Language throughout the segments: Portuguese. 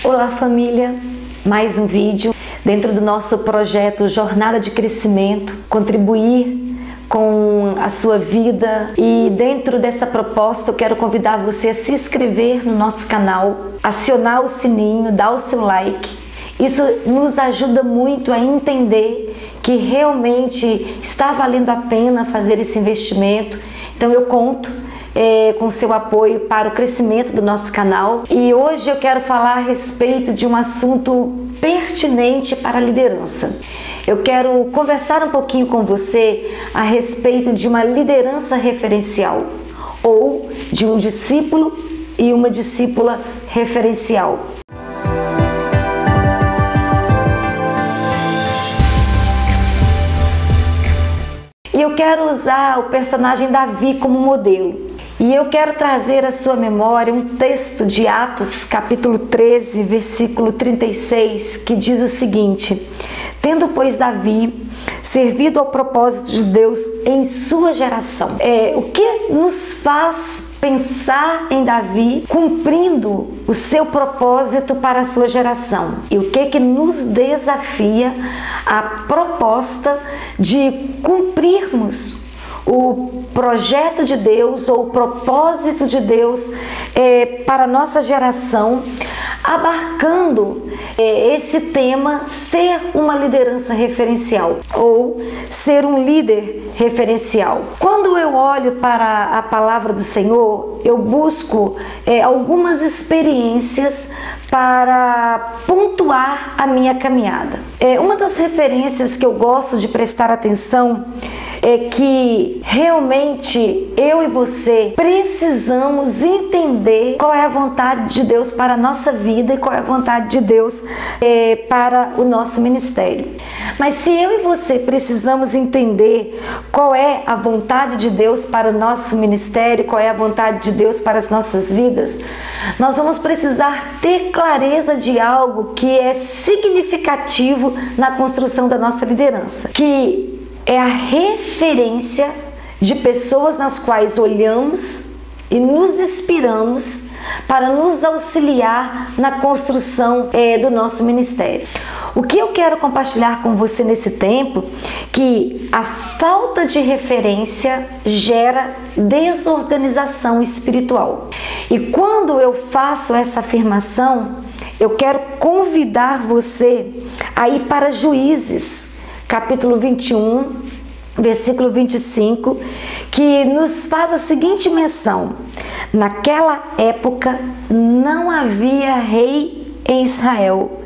Olá família, mais um vídeo dentro do nosso projeto Jornada de Crescimento, contribuir com a sua vida, e dentro dessa proposta eu quero convidar você a se inscrever no nosso canal, acionar o sininho, dar o seu like. Isso nos ajuda muito a entender que realmente está valendo a pena fazer esse investimento. Então eu conto com o seu apoio para o crescimento do nosso canal. E hoje eu quero falar a respeito de um assunto pertinente para a liderança. Eu quero conversar um pouquinho com você a respeito de uma liderança referencial, ou de um discípulo e uma discípula referencial. E eu quero usar o personagem Davi como modelo. E eu quero trazer à sua memória um texto de Atos, capítulo 13, versículo 36, que diz o seguinte: tendo, pois, Davi servido ao propósito de Deus em sua geração. O que nos faz pensar em Davi cumprindo o seu propósito para a sua geração? E o que nos desafia a proposta de cumprirmos o projeto de Deus ou o propósito de Deus para a nossa geração, abarcando esse tema, ser uma liderança referencial ou ser um líder referencial. Quando eu olho para a palavra do Senhor, eu busco algumas experiências para pontuar a minha caminhada. Uma das referências que eu gosto de prestar atenção é que realmente eu e você precisamos entender qual é a vontade de Deus para a nossa vida e qual é a vontade de Deus para o nosso ministério. Mas se eu e você precisamos entender qual é a vontade de Deus para o nosso ministério, qual é a vontade de Deus para as nossas vidas, nós vamos precisar ter clareza de algo que é significativo na construção da nossa liderança, que é a referência de pessoas nas quais olhamos e nos inspiramos para nos auxiliar na construção do nosso ministério. O que eu quero compartilhar com você nesse tempo, que a falta de referência gera desorganização espiritual. E quando eu faço essa afirmação, eu quero convidar você a ir para Juízes, capítulo 21, versículo 25, que nos faz a seguinte menção: naquela época não havia rei em Israel,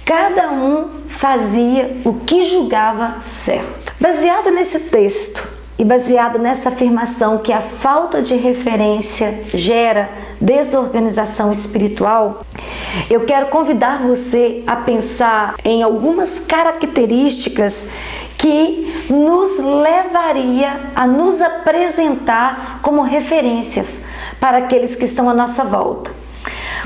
cada um fazia o que julgava certo. Baseado nesse texto e baseado nessa afirmação que a falta de referência gera desorganização espiritual, eu quero convidar você a pensar em algumas características que nos levaria a nos apresentar como referências para aqueles que estão à nossa volta.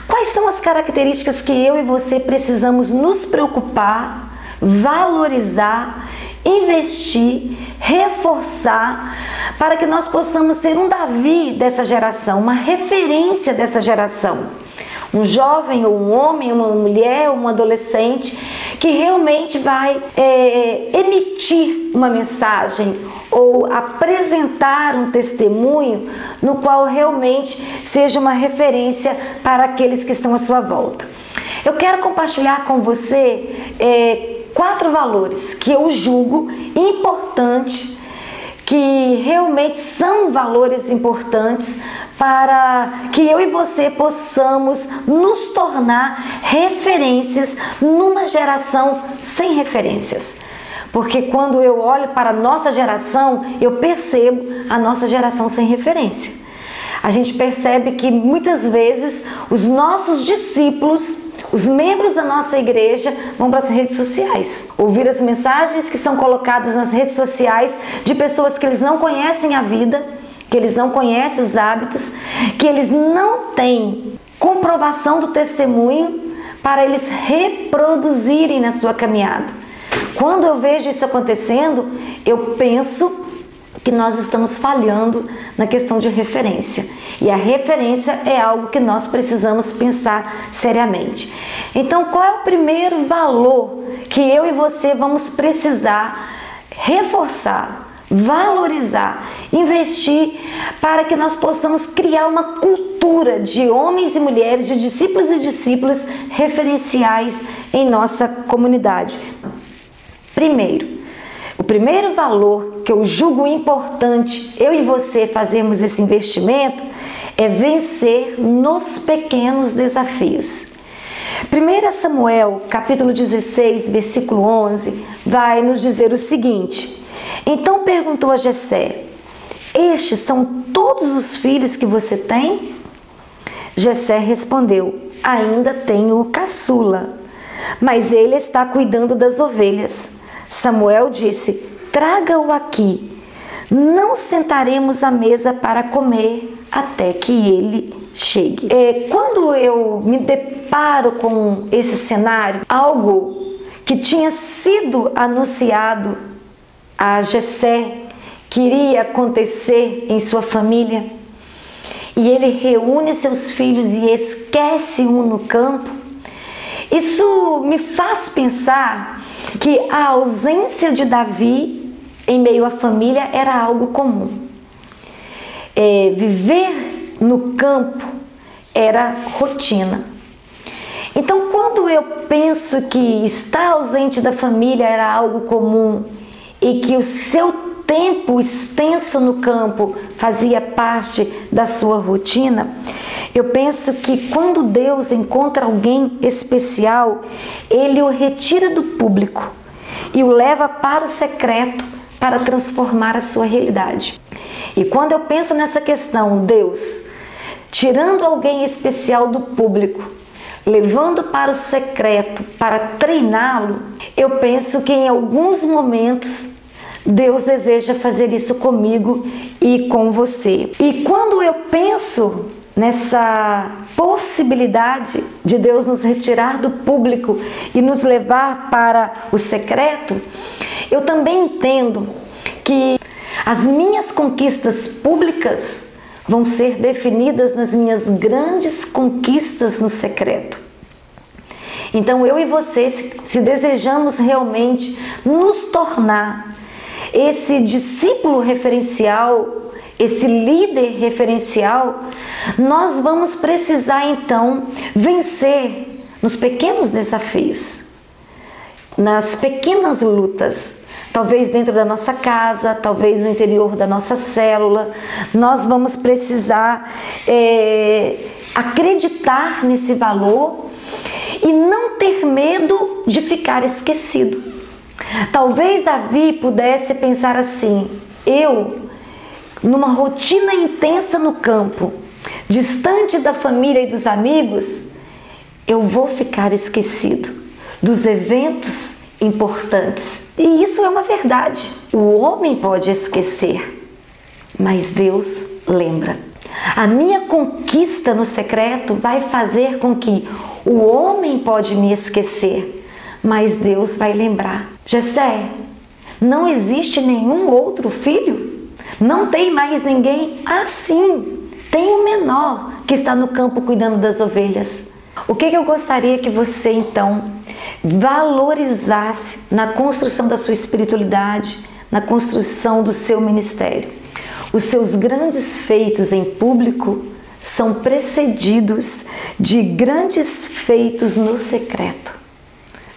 Quais são as características que eu e você precisamos nos preocupar, valorizar, investir, reforçar, para que nós possamos ser um Davi dessa geração, uma referência dessa geração? Um jovem ou um homem, uma mulher, um adolescente que realmente vai emitir uma mensagem ou apresentar um testemunho no qual realmente seja uma referência para aqueles que estão à sua volta. Eu quero compartilhar com você 4 valores que eu julgo importantes, que realmente são valores importantes para que eu e você possamos nos tornar referências numa geração sem referências. Porque quando eu olho para a nossa geração, eu percebo a nossa geração sem referência. A gente percebe que muitas vezes os nossos discípulos, os membros da nossa igreja, vão para as redes sociais, ouvir as mensagens que são colocadas nas redes sociais de pessoas que eles não conhecem a vida, que eles não conhecem os hábitos, que eles não têm comprovação do testemunho para eles reproduzirem na sua caminhada. Quando eu vejo isso acontecendo, eu penso que nós estamos falhando na questão de referência. E a referência é algo que nós precisamos pensar seriamente. Então, qual é o primeiro valor que eu e você vamos precisar reforçar, valorizar, investir para que nós possamos criar uma cultura de homens e mulheres, de discípulos e discípulas referenciais em nossa comunidade? Primeiro, o primeiro valor que eu julgo importante eu e você fazermos esse investimento é vencer nos pequenos desafios. 1 Samuel, capítulo 16, versículo 11, vai nos dizer o seguinte: então perguntou a Jessé: estes são todos os filhos que você tem? Jessé respondeu: ainda tenho o caçula, mas ele está cuidando das ovelhas. Samuel disse: traga-o aqui, não sentaremos à mesa para comer até que ele chegue. Quando eu me deparo com esse cenário, algo que tinha sido anunciado a Jessé que iria acontecer em sua família, e ele reúne seus filhos e esquece um no campo, isso me faz pensar que a ausência de Davi em meio à família era algo comum. Viver no campo era rotina. Então, quando eu penso que estar ausente da família era algo comum e que o seu tempo extenso no campo fazia parte da sua rotina, eu penso que quando Deus encontra alguém especial, Ele o retira do público e o leva para o secreto para transformar a sua realidade. E quando eu penso nessa questão, Deus tirando alguém especial do público, levando para o secreto para treiná-lo, eu penso que em alguns momentos Deus deseja fazer isso comigo e com você. E quando eu penso nessa possibilidade de Deus nos retirar do público e nos levar para o secreto, eu também entendo que as minhas conquistas públicas vão ser definidas nas minhas grandes conquistas no secreto. Então eu e você, se desejamos realmente nos tornar esse discípulo referencial, esse líder referencial, nós vamos precisar então vencer nos pequenos desafios, nas pequenas lutas. Talvez dentro da nossa casa, talvez no interior da nossa célula, nós vamos precisar acreditar nesse valor e não ter medo de ficar esquecido. Talvez Davi pudesse pensar assim: eu, numa rotina intensa no campo, distante da família e dos amigos, eu vou ficar esquecido dos eventos importantes. E isso é uma verdade. O homem pode esquecer, mas Deus lembra. A minha conquista no secreto vai fazer com que o homem pode me esquecer, mas Deus vai lembrar. Jessé, não existe nenhum outro filho? Não tem mais ninguém? Ah, sim, tem o menor que está no campo cuidando das ovelhas. O que eu gostaria que você então valorizasse na construção da sua espiritualidade, na construção do seu ministério? Os seus grandes feitos em público são precedidos de grandes feitos no secreto.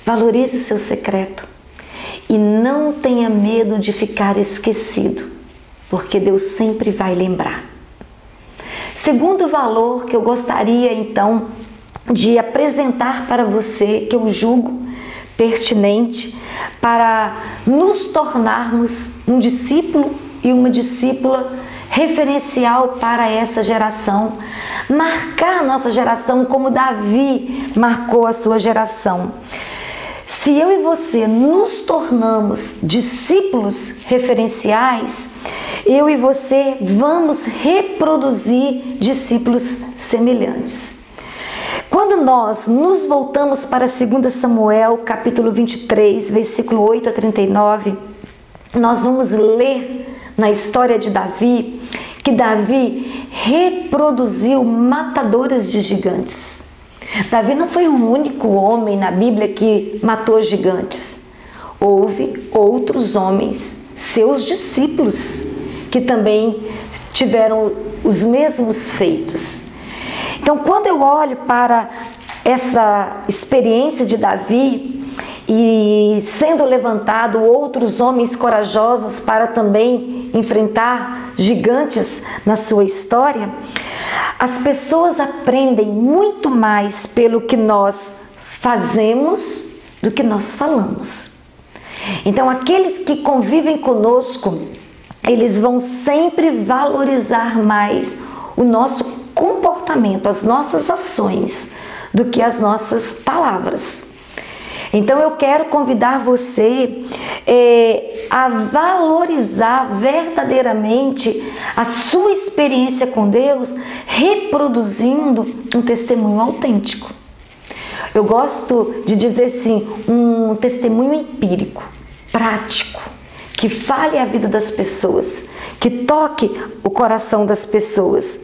Valorize o seu secreto e não tenha medo de ficar esquecido, porque Deus sempre vai lembrar. Segundo valor que eu gostaria então de apresentar para você, que eu julgo pertinente para nos tornarmos um discípulo e uma discípula referencial para essa geração, marcar a nossa geração como Davi marcou a sua geração. Se eu e você nos tornamos discípulos referenciais, eu e você vamos reproduzir discípulos semelhantes. Quando nós nos voltamos para 2 Samuel, capítulo 23, versículo 8 a 39, nós vamos ler na história de Davi que Davi reproduziu matadores de gigantes. Davi não foi o único homem na Bíblia que matou gigantes. Houve outros homens, seus discípulos, que também tiveram os mesmos feitos. Então, quando eu olho para essa experiência de Davi e sendo levantado outros homens corajosos para também enfrentar gigantes na sua história, as pessoas aprendem muito mais pelo que nós fazemos do que nós falamos. Então, aqueles que convivem conosco, eles vão sempre valorizar mais o nosso comportamento, as nossas ações, do que as nossas palavras. Então eu quero convidar você a valorizar verdadeiramente a sua experiência com Deus, reproduzindo um testemunho autêntico. Eu gosto de dizer assim, um testemunho empírico, prático, que fale a vida das pessoas, que toque o coração das pessoas.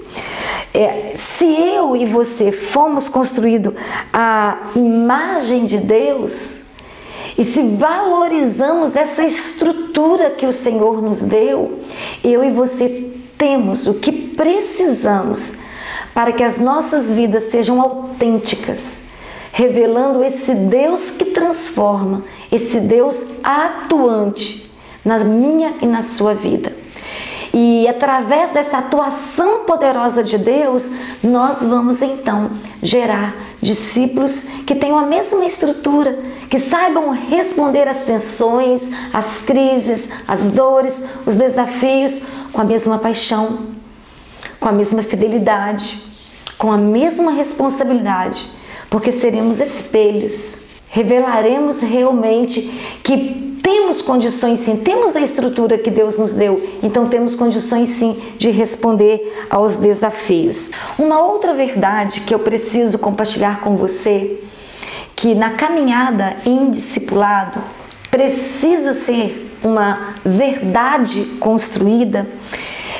Se eu e você fomos construídos à imagem de Deus, e se valorizamos essa estrutura que o Senhor nos deu, eu e você temos o que precisamos para que as nossas vidas sejam autênticas, revelando esse Deus que transforma, esse Deus atuante na minha e na sua vida. E através dessa atuação poderosa de Deus, nós vamos então gerar discípulos que tenham a mesma estrutura, que saibam responder às tensões, às crises, às dores, os desafios com a mesma paixão, com a mesma fidelidade, com a mesma responsabilidade, porque seremos espelhos, revelaremos realmente que temos condições sim, temos a estrutura que Deus nos deu, então temos condições sim de responder aos desafios. Uma outra verdade que eu preciso compartilhar com você, que na caminhada em discipulado precisa ser uma verdade construída,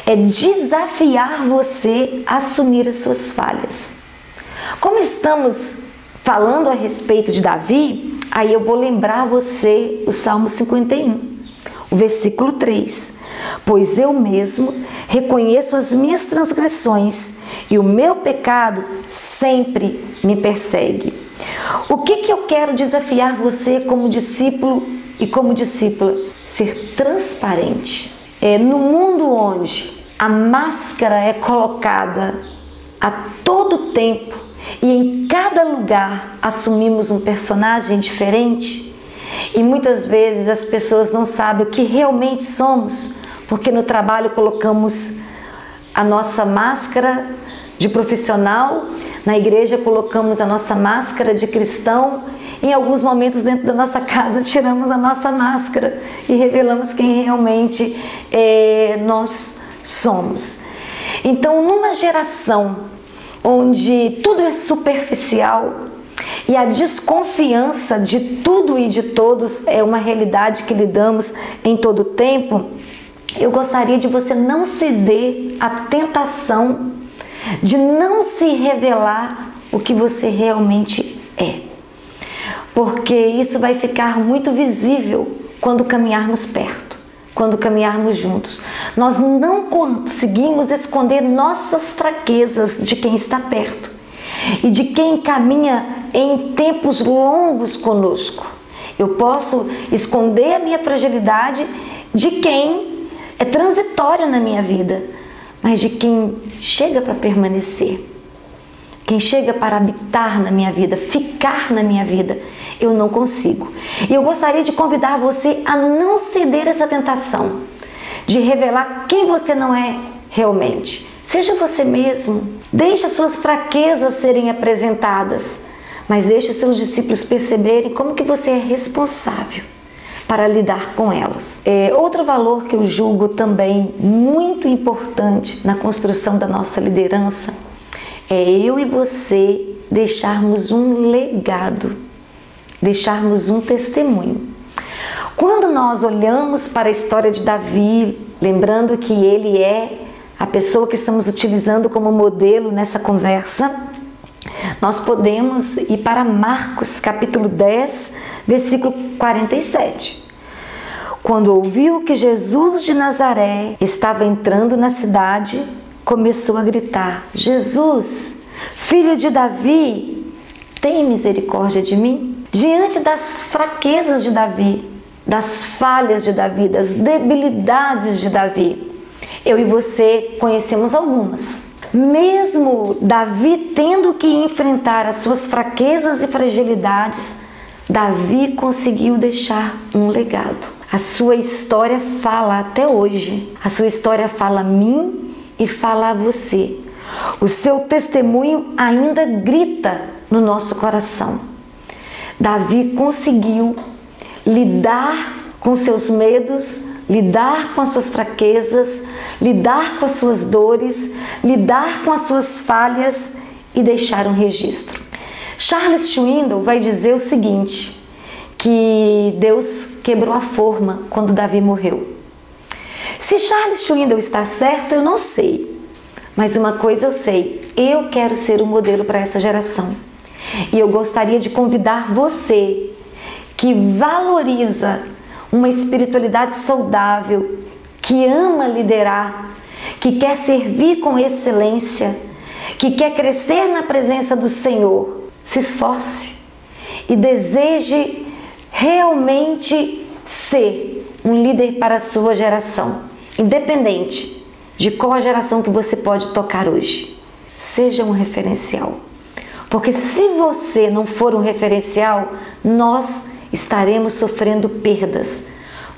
é desafiar você a assumir as suas falhas. Como estamos falando a respeito de Davi, aí eu vou lembrar você o Salmo 51, o versículo 3. Pois eu mesmo reconheço as minhas transgressões e o meu pecado sempre me persegue. O que eu quero desafiar você como discípulo e como discípula? Ser transparente. No mundo onde a máscara é colocada a todo tempo, e em cada lugar assumimos um personagem diferente, e muitas vezes as pessoas não sabem o que realmente somos, porque no trabalho colocamos a nossa máscara de profissional, na igreja colocamos a nossa máscara de cristão, em alguns momentos dentro da nossa casa tiramos a nossa máscara e revelamos quem realmente nós somos. Então, numa geração onde tudo é superficial e a desconfiança de tudo e de todos é uma realidade que lidamos em todo o tempo, eu gostaria de você não ceder à tentação de não se revelar o que você realmente é, porque isso vai ficar muito visível quando caminharmos perto, quando caminharmos juntos. Nós não conseguimos esconder nossas fraquezas de quem está perto e de quem caminha em tempos longos conosco. Eu posso esconder a minha fragilidade de quem é transitório na minha vida, mas de quem chega para permanecer, quem chega para habitar na minha vida, ficar na minha vida, eu não consigo. E eu gostaria de convidar você a não ceder essa tentação de revelar quem você não é realmente. Seja você mesmo, deixe as suas fraquezas serem apresentadas, mas deixe os seus discípulos perceberem como que você é responsável para lidar com elas. Outro valor que eu julgo também muito importante na construção da nossa liderança é eu e você deixarmos um legado, deixarmos um testemunho. Quando nós olhamos para a história de Davi, lembrando que ele é a pessoa que estamos utilizando como modelo nessa conversa, nós podemos ir para Marcos capítulo 10, versículo 47. Quando ouviu que Jesus de Nazaré estava entrando na cidade, começou a gritar: Jesus, filho de Davi, tem misericórdia de mim? Diante das fraquezas de Davi, das falhas de Davi, das debilidades de Davi, eu e você conhecemos algumas. Mesmo Davi tendo que enfrentar as suas fraquezas e fragilidades, Davi conseguiu deixar um legado. A sua história fala até hoje. A sua história fala a mim e fala a você. O seu testemunho ainda grita no nosso coração. Davi conseguiu lidar com seus medos, lidar com as suas fraquezas, lidar com as suas dores, lidar com as suas falhas e deixar um registro. Charles Swindoll vai dizer o seguinte, que Deus quebrou a forma quando Davi morreu. Se Charles Swindoll está certo, eu não sei. Mas uma coisa eu sei, eu quero ser um modelo para essa geração. E eu gostaria de convidar você que valoriza uma espiritualidade saudável, que ama liderar, que quer servir com excelência, que quer crescer na presença do Senhor, se esforce e deseje realmente ser um líder para a sua geração, independente de qual a geração que você pode tocar hoje. Seja um referencial, porque se você não for um referencial, nós estaremos sofrendo perdas,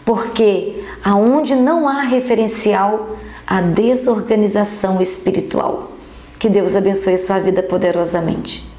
porque aonde não há referencial, há desorganização espiritual. Que Deus abençoe a sua vida poderosamente.